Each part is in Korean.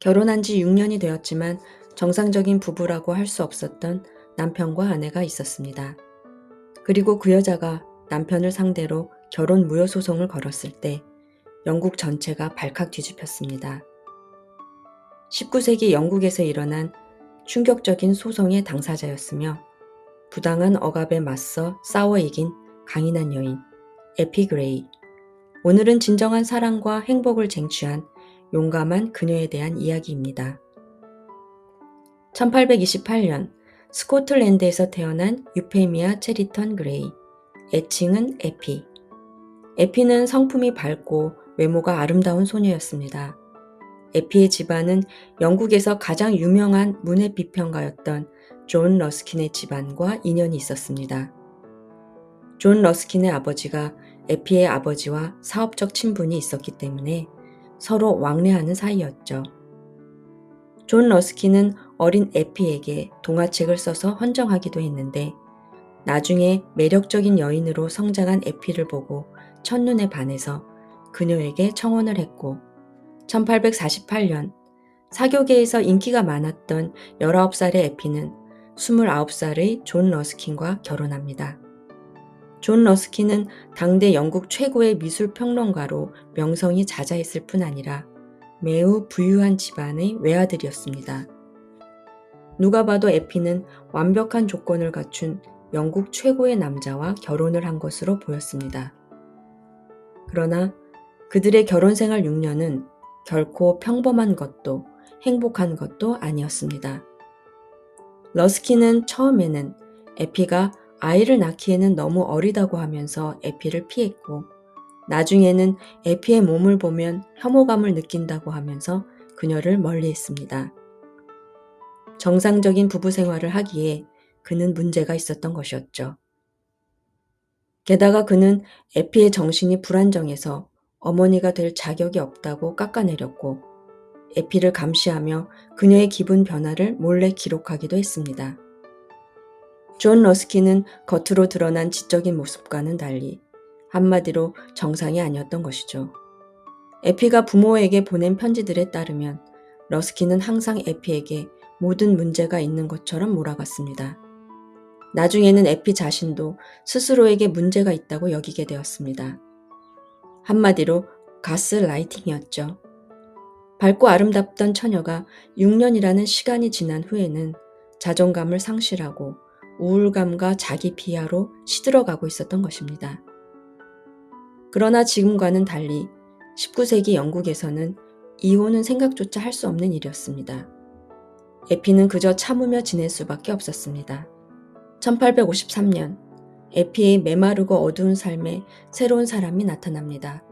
결혼한 지 6년이 되었지만 정상적인 부부라고 할 수 없었던 남편과 아내가 있었습니다. 그리고 그 여자가 남편을 상대로 결혼 무효 소송을 걸었을 때 영국 전체가 발칵 뒤집혔습니다. 19세기 영국에서 일어난 충격적인 소송의 당사자였으며 부당한 억압에 맞서 싸워 이긴 강인한 여인 에피 그레이. 오늘은 진정한 사랑과 행복을 쟁취한 용감한 그녀에 대한 이야기입니다. 1828년 스코틀랜드에서 태어난 유페미아 체리턴 그레이, 애칭은 에피. 에피는 성품이 밝고 외모가 아름다운 소녀였습니다. 에피의 집안은 영국에서 가장 유명한 문해 비평가였던 존 러스킨의 집안과 인연이 있었습니다. 존 러스킨의 아버지가 에피의 아버지와 사업적 친분이 있었기 때문에 서로 왕래하는 사이였죠. 존 러스킨은 어린 에피에게 동화책을 써서 헌정하기도 했는데 나중에 매력적인 여인으로 성장한 에피를 보고 첫눈에 반해서 그녀에게 청혼을 했고 1848년 사교계에서 인기가 많았던 19살의 에피는 29살의 존 러스킨과 결혼합니다. 존 러스킨은 당대 영국 최고의 미술평론가로 명성이 자자했을 뿐 아니라 매우 부유한 집안의 외아들이었습니다. 누가 봐도 에피는 완벽한 조건을 갖춘 영국 최고의 남자와 결혼을 한 것으로 보였습니다. 그러나 그들의 결혼 생활 6년은 결코 평범한 것도 행복한 것도 아니었습니다. 러스킨은 처음에는 에피가 아이를 낳기에는 너무 어리다고 하면서 에피를 피했고 나중에는 에피의 몸을 보면 혐오감을 느낀다고 하면서 그녀를 멀리했습니다. 정상적인 부부 생활을 하기에 그는 문제가 있었던 것이었죠. 게다가 그는 에피의 정신이 불안정해서 어머니가 될 자격이 없다고 깎아내렸고 에피를 감시하며 그녀의 기분 변화를 몰래 기록하기도 했습니다. 존 러스킨은 겉으로 드러난 지적인 모습과는 달리 한마디로 정상이 아니었던 것이죠. 에피가 부모에게 보낸 편지들에 따르면 러스킨은 항상 에피에게 모든 문제가 있는 것처럼 몰아갔습니다. 나중에는 에피 자신도 스스로에게 문제가 있다고 여기게 되었습니다. 한마디로 가스라이팅이었죠. 밝고 아름답던 처녀가 6년이라는 시간이 지난 후에는 자존감을 상실하고 우울감과 자기 비하로 시들어가고 있었던 것입니다. 그러나 지금과는 달리 19세기 영국에서는 이혼은 생각조차 할 수 없는 일이었습니다. 에피는 그저 참으며 지낼 수밖에 없었습니다. 1853년 에피의 메마르고 어두운 삶에 새로운 사람이 나타납니다.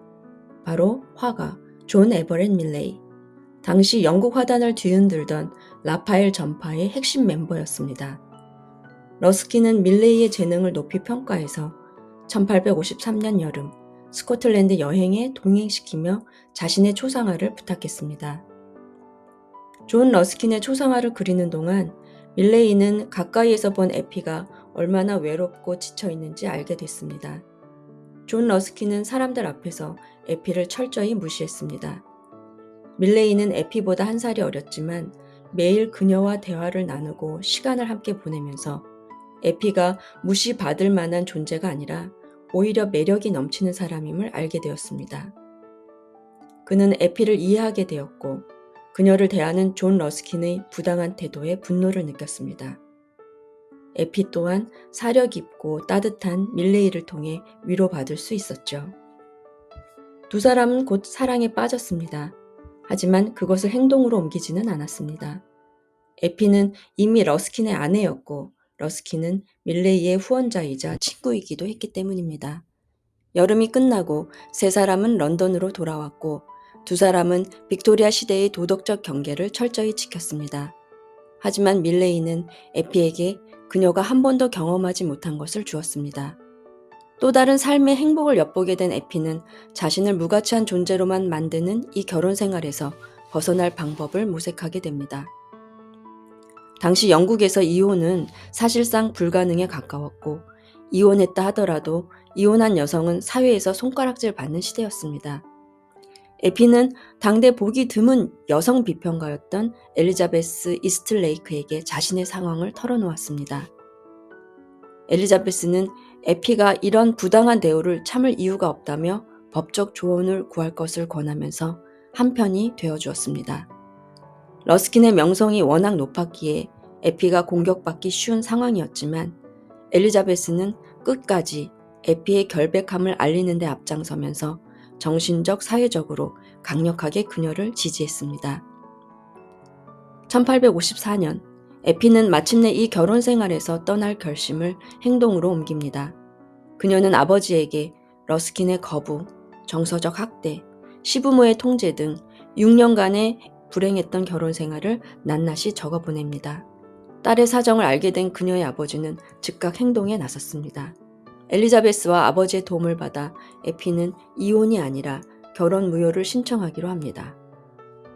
바로 화가 존 에버렛 밀레이. 당시 영국 화단을 뒤흔들던 라파엘 전파의 핵심 멤버였습니다. 러스킨은 밀레이의 재능을 높이 평가해서 1853년 여름 스코틀랜드 여행에 동행시키며 자신의 초상화를 부탁했습니다. 존 러스킨의 초상화를 그리는 동안 밀레이는 가까이에서 본 에피가 얼마나 외롭고 지쳐 있는지 알게 됐습니다. 존 러스킨은 사람들 앞에서 에피를 철저히 무시했습니다. 밀레이는 에피보다 한 살이 어렸지만 매일 그녀와 대화를 나누고 시간을 함께 보내면서 에피가 무시받을 만한 존재가 아니라 오히려 매력이 넘치는 사람임을 알게 되었습니다. 그는 에피를 이해하게 되었고 그녀를 대하는 존 러스킨의 부당한 태도에 분노를 느꼈습니다. 에피 또한 사려 깊고 따뜻한 밀레이를 통해 위로받을 수 있었죠. 두 사람은 곧 사랑에 빠졌습니다. 하지만 그것을 행동으로 옮기지는 않았습니다. 에피는 이미 러스킨의 아내였고 러스킨은 밀레이의 후원자이자 친구이기도 했기 때문입니다. 여름이 끝나고 세 사람은 런던으로 돌아왔고 두 사람은 빅토리아 시대의 도덕적 경계를 철저히 지켰습니다. 하지만 밀레이는 에피에게 그녀가 한 번도 경험하지 못한 것을 주었습니다. 또 다른 삶의 행복을 엿보게 된 에피는 자신을 무가치한 존재로만 만드는 이 결혼 생활에서 벗어날 방법을 모색하게 됩니다. 당시 영국에서 이혼은 사실상 불가능에 가까웠고 이혼했다 하더라도 이혼한 여성은 사회에서 손가락질 받는 시대였습니다. 에피는 당대 보기 드문 여성 비평가였던 엘리자베스 이스틀레이크에게 자신의 상황을 털어놓았습니다. 엘리자베스는 에피가 이런 부당한 대우를 참을 이유가 없다며 법적 조언을 구할 것을 권하면서 한편이 되어주었습니다. 러스킨의 명성이 워낙 높았기에 에피가 공격받기 쉬운 상황이었지만 엘리자베스는 끝까지 에피의 결백함을 알리는 데 앞장서면서 정신적, 사회적으로 강력하게 그녀를 지지했습니다. 1854년 에피는 마침내 이 결혼 생활에서 떠날 결심을 행동으로 옮깁니다. 그녀는 아버지에게 러스킨의 거부, 정서적 학대, 시부모의 통제 등 6년간의 불행했던 결혼 생활을 낱낱이 적어보냅니다. 딸의 사정을 알게 된 그녀의 아버지는 즉각 행동에 나섰습니다. 엘리자베스와 아버지의 도움을 받아 에피는 이혼이 아니라 결혼 무효를 신청하기로 합니다.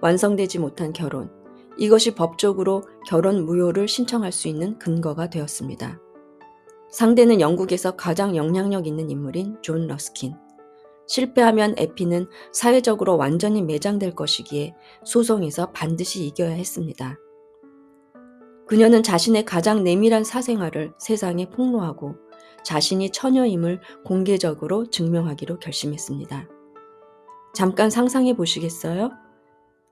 완성되지 못한 결혼, 이것이 법적으로 결혼 무효를 신청할 수 있는 근거가 되었습니다. 상대는 영국에서 가장 영향력 있는 인물인 존 러스킨. 실패하면 에피는 사회적으로 완전히 매장될 것이기에 소송에서 반드시 이겨야 했습니다. 그녀는 자신의 가장 내밀한 사생활을 세상에 폭로하고 자신이 처녀임을 공개적으로 증명하기로 결심했습니다. 잠깐 상상해 보시겠어요?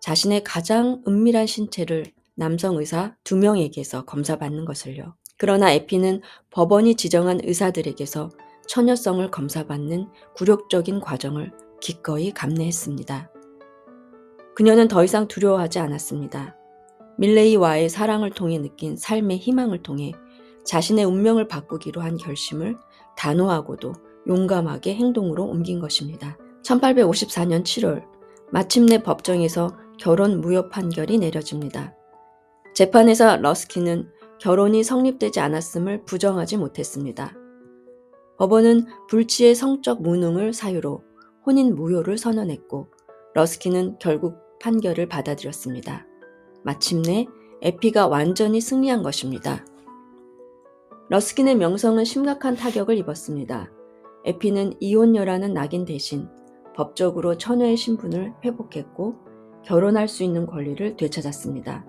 자신의 가장 은밀한 신체를 남성 의사 2명에게서 검사받는 것을요. 그러나 에피는 법원이 지정한 의사들에게서 처녀성을 검사받는 굴욕적인 과정을 기꺼이 감내했습니다. 그녀는 더 이상 두려워하지 않았습니다. 밀레이와의 사랑을 통해 느낀 삶의 희망을 통해 자신의 운명을 바꾸기로 한 결심을 단호하고도 용감하게 행동으로 옮긴 것입니다. 1854년 7월 마침내 법정에서 결혼 무효 판결이 내려집니다. 재판에서 러스킨은 결혼이 성립되지 않았음을 부정하지 못했습니다. 법원은 불치의 성적 무능을 사유로 혼인 무효를 선언했고 러스킨은 결국 판결을 받아들였습니다. 마침내 에피가 완전히 승리한 것입니다. 러스킨의 명성은 심각한 타격을 입었습니다. 에피는 이혼녀라는 낙인 대신 법적으로 처녀의 신분을 회복했고 결혼할 수 있는 권리를 되찾았습니다.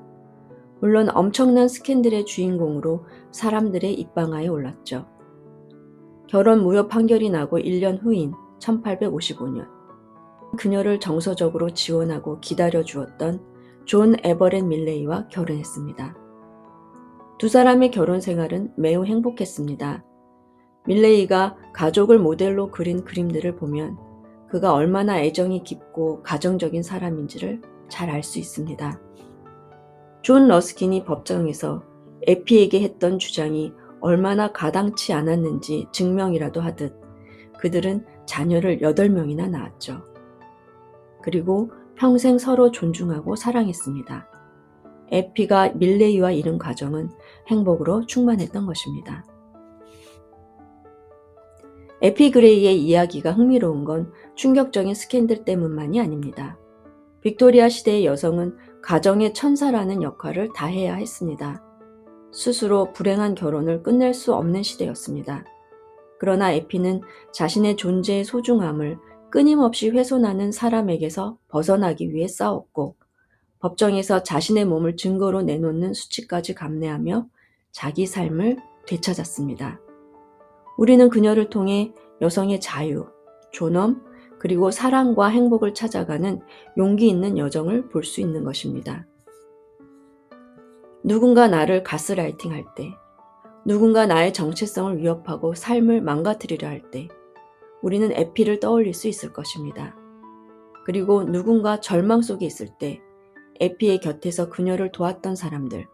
물론 엄청난 스캔들의 주인공으로 사람들의 입방아에 올랐죠. 결혼 무효 판결이 나고 1년 후인 1855년 그녀를 정서적으로 지원하고 기다려주었던 존 에버렛 밀레이와 결혼했습니다. 두 사람의 결혼 생활은 매우 행복했습니다. 밀레이가 가족을 모델로 그린 그림들을 보면 그가 얼마나 애정이 깊고 가정적인 사람인지를 잘 알 수 있습니다. 존 러스킨이 법정에서 에피에게 했던 주장이 얼마나 가당치 않았는지 증명이라도 하듯 그들은 자녀를 8명이나 낳았죠. 그리고 평생 서로 존중하고 사랑했습니다. 에피가 밀레이와 이룬 가정은 행복으로 충만했던 것입니다. 에피 그레이의 이야기가 흥미로운 건 충격적인 스캔들 때문만이 아닙니다. 빅토리아 시대의 여성은 가정의 천사라는 역할을 다해야 했습니다. 스스로 불행한 결혼을 끝낼 수 없는 시대였습니다. 그러나 에피는 자신의 존재의 소중함을 끊임없이 훼손하는 사람에게서 벗어나기 위해 싸웠고 법정에서 자신의 몸을 증거로 내놓는 수치까지 감내하며 자기 삶을 되찾았습니다. 우리는 그녀를 통해 여성의 자유, 존엄, 그리고 사랑과 행복을 찾아가는 용기 있는 여정을 볼 수 있는 것입니다. 누군가 나를 가스라이팅할 때, 누군가 나의 정체성을 위협하고 삶을 망가뜨리려 할 때, 우리는 에피를 떠올릴 수 있을 것입니다. 그리고 누군가 절망 속에 있을 때, 에피의 곁에서 그녀를 도왔던 사람들,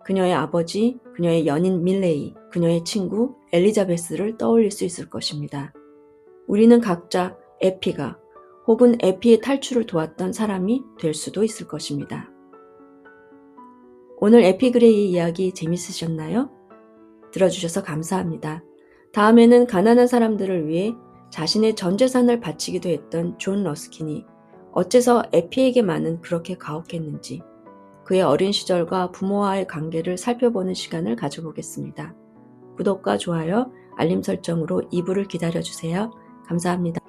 그녀의 아버지, 그녀의 연인 밀레이, 그녀의 친구 엘리자베스를 떠올릴 수 있을 것입니다. 우리는 각자 에피가 혹은 에피의 탈출을 도왔던 사람이 될 수도 있을 것입니다. 오늘 에피 그레이 이야기 재밌으셨나요? 들어주셔서 감사합니다. 다음에는 가난한 사람들을 위해 자신의 전 재산을 바치기도 했던 존 러스킨이 어째서 에피에게만은 그렇게 가혹했는지 그의 어린 시절과 부모와의 관계를 살펴보는 시간을 가져보겠습니다. 구독과 좋아요, 알림 설정으로 2부를 기다려주세요. 감사합니다.